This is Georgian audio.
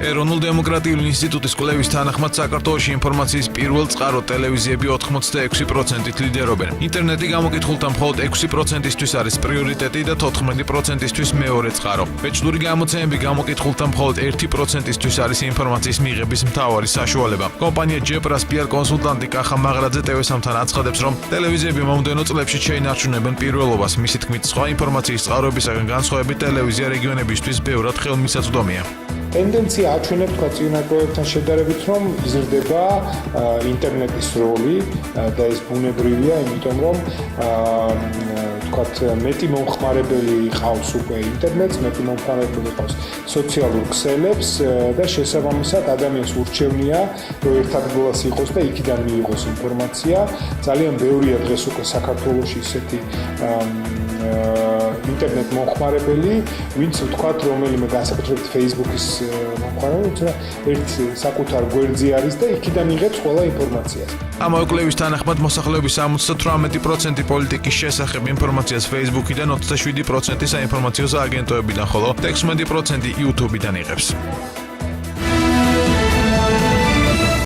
ეროვნულ დემოკრატიული ინსტიტუტის კვლევის თანახმად საქართველოში ინფორმაციის პირველ წყარო ტელევიზიები 86%-ით ლიდერობენ. ინტერნეტი გამოკითხულთა მხოლოდ 6%-ისთვის არის პრიორიტეტი და 14%-ისთვის მეორე წყარო. ბეჭდური გამოცემები გამოკითხულთა მხოლოდ 1%-ისთვის არის ინფორმაციის მიღების მთავარი საშუალება. კომპანია ჯეპრას PR კონსულტანტი კახა მაღრაძე TV-სამთან აცხადებს, რომ ტელევიზიები მომდევნო წლებში შეინარჩუნებენ პირველობას. მისი თქმით, სხვა ინფორმაციის წყაროებისაგან განსხვავებით ტელევიზია რეგიონებისთვის ბევრად ხელმისაწვდომია. Ტენდენცია აჩვენებს თქვა წინაკრებებთან შედარებით, რომ იზრდება ინტერნეტის როლი და ეს ბუნებრივია, იმიტომ რომ თქვათ მეტი მომხმარებელი ყავს უკვე ინტერნეტს, მეტი მომხმარებელი ყავს სოციალურ ქსელებს და შესაბამისად ადამიანს ურჩევნია, რომ ერთ ადგილას იყოს და იქიდან მიიღოს ინფორმაცია. ძალიან ბევრია დღეს უკვე საქართველოში ისეთი ინტერნეტ მომხმარებელი, ვინც ვთქვათ, რომელიმე განსაკუთრებით Facebook-ის მომხმარებელი, თუმცა ერთ საკუთარ გვერდზე არის და იქიდან იღებს ყველა ინფორმაციას. ამავე კვლევის თანახმად მოსახლეობის 78% პოლიტიკის შესახებ ინფორმაციას Facebook-იდან, 27% საინფორმაციო სააგენტოებიდან, ხოლო 16% YouTube-დან იღებს.